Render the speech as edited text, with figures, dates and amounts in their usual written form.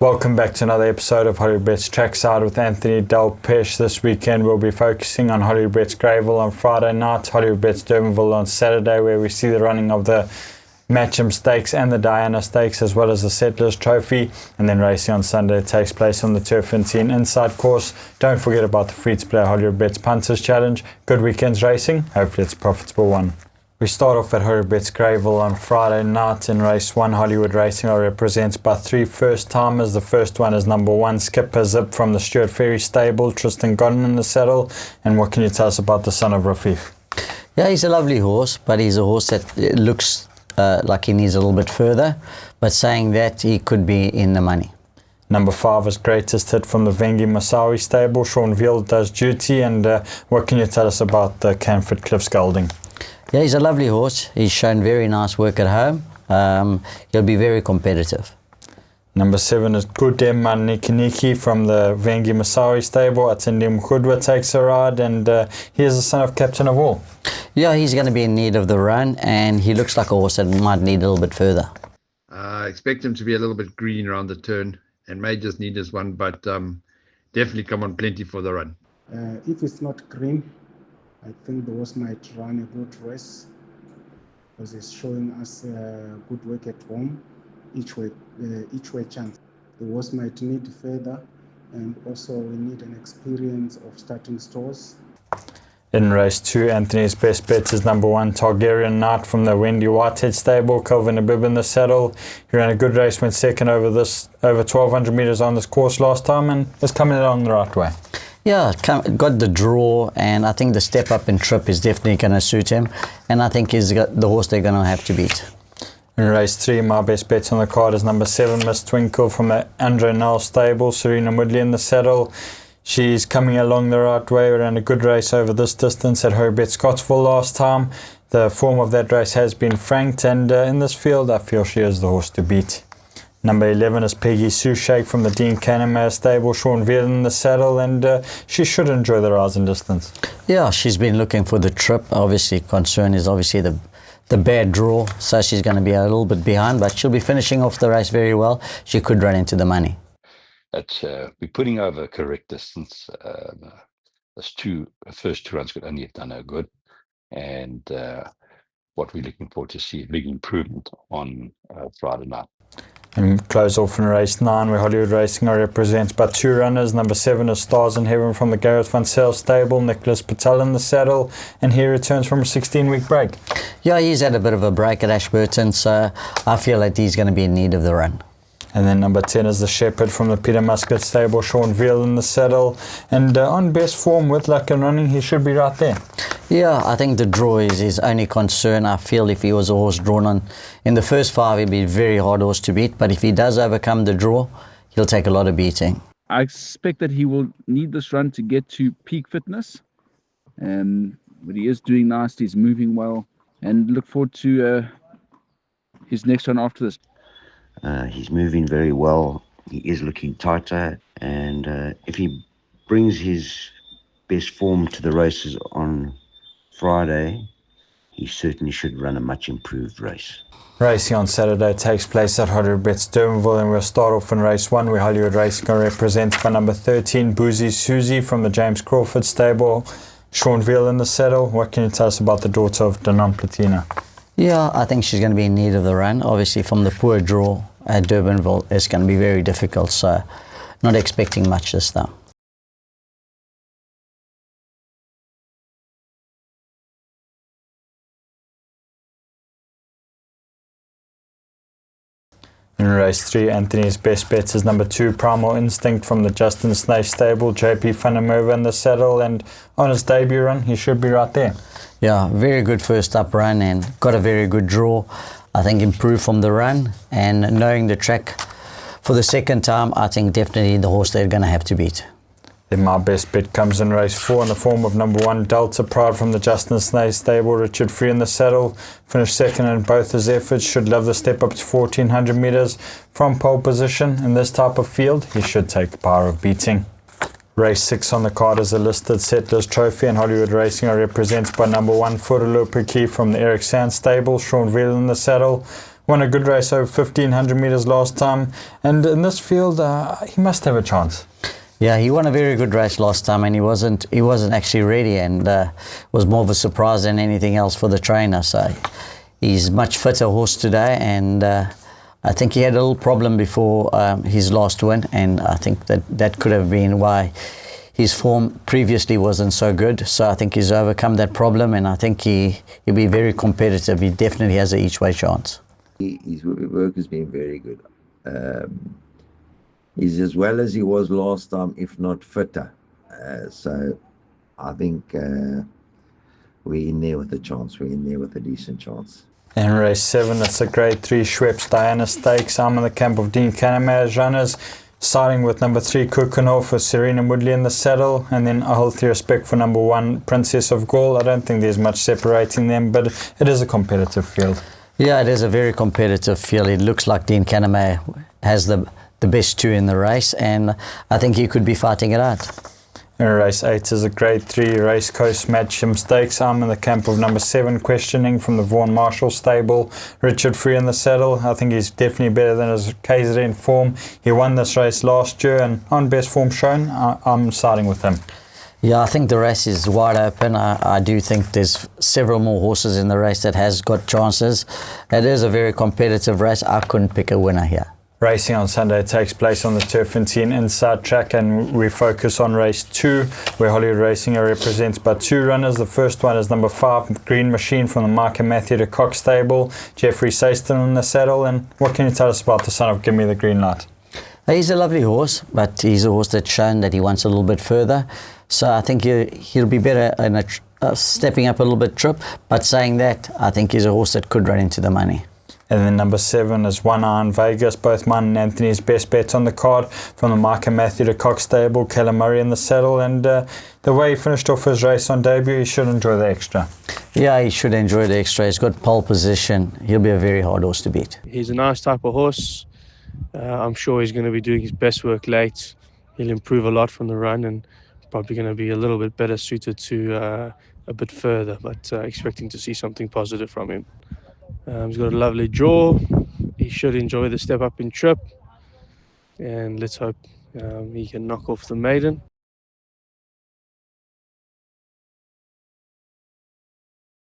Welcome back to another episode of Hollywoodbets Trackside with Anthony Delpech. This weekend we'll be focusing on Hollywoodbets Greyville on Friday night, Hollywoodbets Durbanville on Saturday, where we see the running of the Matcham Stakes and the Diana Stakes, as well as the Settlers Trophy, and then racing on Sunday takes place on the Turffontein Inside course. Don't forget about the free-to-play Hollywoodbets Punters Challenge. Good weekend's racing. Hopefully it's a profitable one. We start off at Hollywoodbets Greyville on Friday night in race 1. Hollywood Racing are represented by 3 first-timers. The first one is number 1, Skipper Zip from the Stuart Ferry stable. Tristan Godden in the saddle. And what can you tell us about the son of Rafif? Yeah, he's a lovely horse, but he's a horse that looks like he needs a little bit further. But saying that, he could be in the money. Number 5 is Greatest Hit from the Vengi Masawi stable. Sean Veal does duty. And what can you tell us about the Canford Cliffs Golding? Yeah, he's a lovely horse. He's shown very nice work at home. He'll be very competitive. Number 7 is Kudem Manikiniki from the Vengi Masawi stable. Atsindim Khudwa takes a ride, and he is the son of Captain of All. Yeah, he's going to be in need of the run, and he looks like a horse that might need a little bit further. I expect him to be a little bit green around the turn and may just need this one, but definitely come on plenty for the run. If it's not green, I think the horse might run a good race because it's showing us good work at home, each way chance. The horse might need further, and also we need an experience of starting stores. In race 2, Anthony's best bet is number 1, Targaryen Knight from the Wendy Whitehead stable. Kelvin Abib in the saddle. He ran a good race, went second over 1,200 metres on this course last time, and is coming along the right way. Yeah, got the draw, and I think the step up in trip is definitely going to suit him, and I think he's got the horse they're going to have to beat. In race 3, my best bet on the card is number 7, Miss Twinkle from the Andre Null stable. Serena Woodley in the saddle. She's coming along the right way. We ran a good race over this distance at Hollywoodbets Scottsville last time. The form of that race has been franked, and in this field I feel she is the horse to beat. Number 11 is Peggy Sue Shake from the Dean Cannemare stable. Sean Veal in the saddle, and she should enjoy the rise and distance. Yeah, she's been looking for the trip. Obviously, concern is obviously the bad draw, so she's going to be a little bit behind, but she'll be finishing off the race very well. She could run into the money. We're putting over a correct distance. Those first two runs could only have done her good, and what we're looking forward to see a big improvement on Friday night. And close off in race 9, where Hollywood Racing are represented by 2 runners. Number 7 is Stars in Heaven from the Gareth Van Zyl stable. Nicholas Patel in the saddle, and he returns from a 16-week break. Yeah, he's had a bit of a break at Ashburton, so I feel that he's going to be in need of the run. And then number 10 is the Shepherd from the Peter Muscat stable. Sean Veal in the saddle, and on best form with luck and running, he should be right there. Yeah, I think the draw is his only concern. I feel if he was a horse drawn on in the first 5, he'd be a very hard horse to beat. But if he does overcome the draw, he'll take a lot of beating. I expect that he will need this run to get to peak fitness. But he is doing nice, he's moving well, and look forward to his next run after this. He's moving very well. He is looking tighter, and if he brings his best form to the races on Friday, he certainly should run a much improved race. Racing on Saturday takes place at Hollywoodbets Durbanville, and we'll start off in race 1, where Hollywood Racing are represented by number 13, Boozy Susie from the James Crawford stable. Sean Veal in the saddle. What can you tell us about the daughter of Danon Platina? Yeah, I think she's going to be in need of the run. Obviously, from the poor draw at Durbanville, it's going to be very difficult, so not expecting much this time. In race 3, Anthony's best bet is number 2, Primal Instinct from the Justin Snaith stable. JP Vandermerwe in the saddle, and on his debut run, he should be right there. Yeah, very good first up run and got a very good draw. I think improved from the run, and knowing the track for the second time, I think definitely the horse they're going to have to beat. Then my best bet comes in race 4 in the form of number 1, Delta Pride from the Justin Snaith stable. Richard Free in the saddle, finished second in both his efforts. Should love the step up to 1,400 metres from pole position. In this type of field, he should take the power of beating. Race 6 on the card is a listed Settlers Trophy, and Hollywood Racing are represented by number 1, Furulu Piki from the Eric Sands stable. Sean Veal in the saddle. Won a good race over 1500 meters last time, and in this field he must have a chance. Yeah, he won a very good race last time, and he wasn't actually ready, and was more of a surprise than anything else for the trainer. So he's much fitter horse today, and I think he had a little problem before his last win, and I think that could have been why his form previously wasn't so good. So I think he's overcome that problem, and I think he'll be very competitive. He definitely has an each-way chance. His work has been very good. He's as well as he was last time, if not fitter. So I think we're in there with a chance. We're in there with a decent chance. In race 7, it's a Grade 3 Schweppes Diana Stakes. I'm in the camp of Dean Caname as runners, starting with number 3 Kukenhof for Serena Woodley in the saddle, and then a healthy respect for number 1 Princess of Gaul. I don't think there's much separating them, but it is a competitive field. Yeah, it is a very competitive field. It looks like Dean Caname has the best 2 in the race, and I think he could be fighting it out. In race 8 is a Grade 3 Race Coast Matcham Stakes. I'm in the camp of number 7 Questioning from the Vaughan Marshall stable. Richard Free in the saddle. I think he's definitely better than his KZN form. He won this race last year, and on best form shown, I'm siding with him. Yeah, I think the race is wide open. I do think there's several more horses in the race that has got chances. It is a very competitive race. I couldn't pick a winner here. Racing on Sunday takes place on the Turffontein inside track, and we focus on race 2, where Hollywood Racing are represented by 2 runners. The first one is number 5 Green Machine from the Mike and Matthew de Kock stable. Jeffrey Sayston in the saddle. And what can you tell us about the son of Give Me the Green Light? He's a lovely horse, but he's a horse that's shown that he wants a little bit further. So I think he'll be better in stepping up a little bit trip. But saying that, I think he's a horse that could run into the money. And then number 7 is One Eye in Vegas, both mine and Anthony's best bets on the card from the Mike and Matthew de Kock stable. Callum Murray in the saddle, and the way he finished off his race on debut, he should enjoy the extra. Yeah, he should enjoy the extra. He's got pole position. He'll be a very hard horse to beat. He's a nice type of horse. I'm sure he's going to be doing his best work late. He'll improve a lot from the run, and probably going to be a little bit better suited to a bit further, but expecting to see something positive from him. He's got a lovely draw. He should enjoy the step up in trip, and let's hope he can knock off the maiden.